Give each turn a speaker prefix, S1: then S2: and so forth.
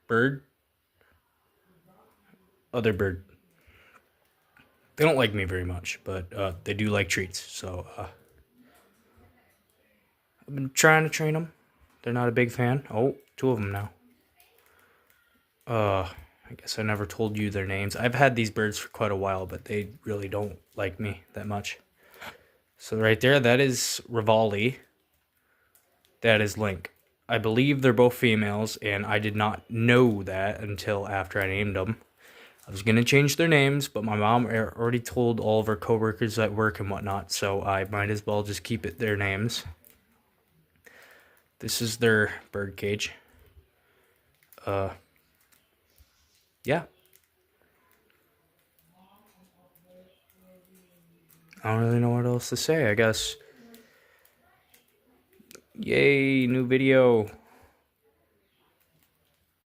S1: Bird, other bird. They don't like me very much, but they do like treats. So I've been trying to train them. They're not a big fan. Oh, two of them now. I guess I never told you their names. I've had these birds for quite a while, but they really don't like me that much. So right there, that is Rivali. That is Link. I believe they're both females, and I did not know that until after I named them. I was going to change their names, but my mom already told all of her coworkers at work and whatnot, so I might as well just keep it their names. This is their bird cage. Yeah. I don't really know what else to say, I guess. Yay, new video.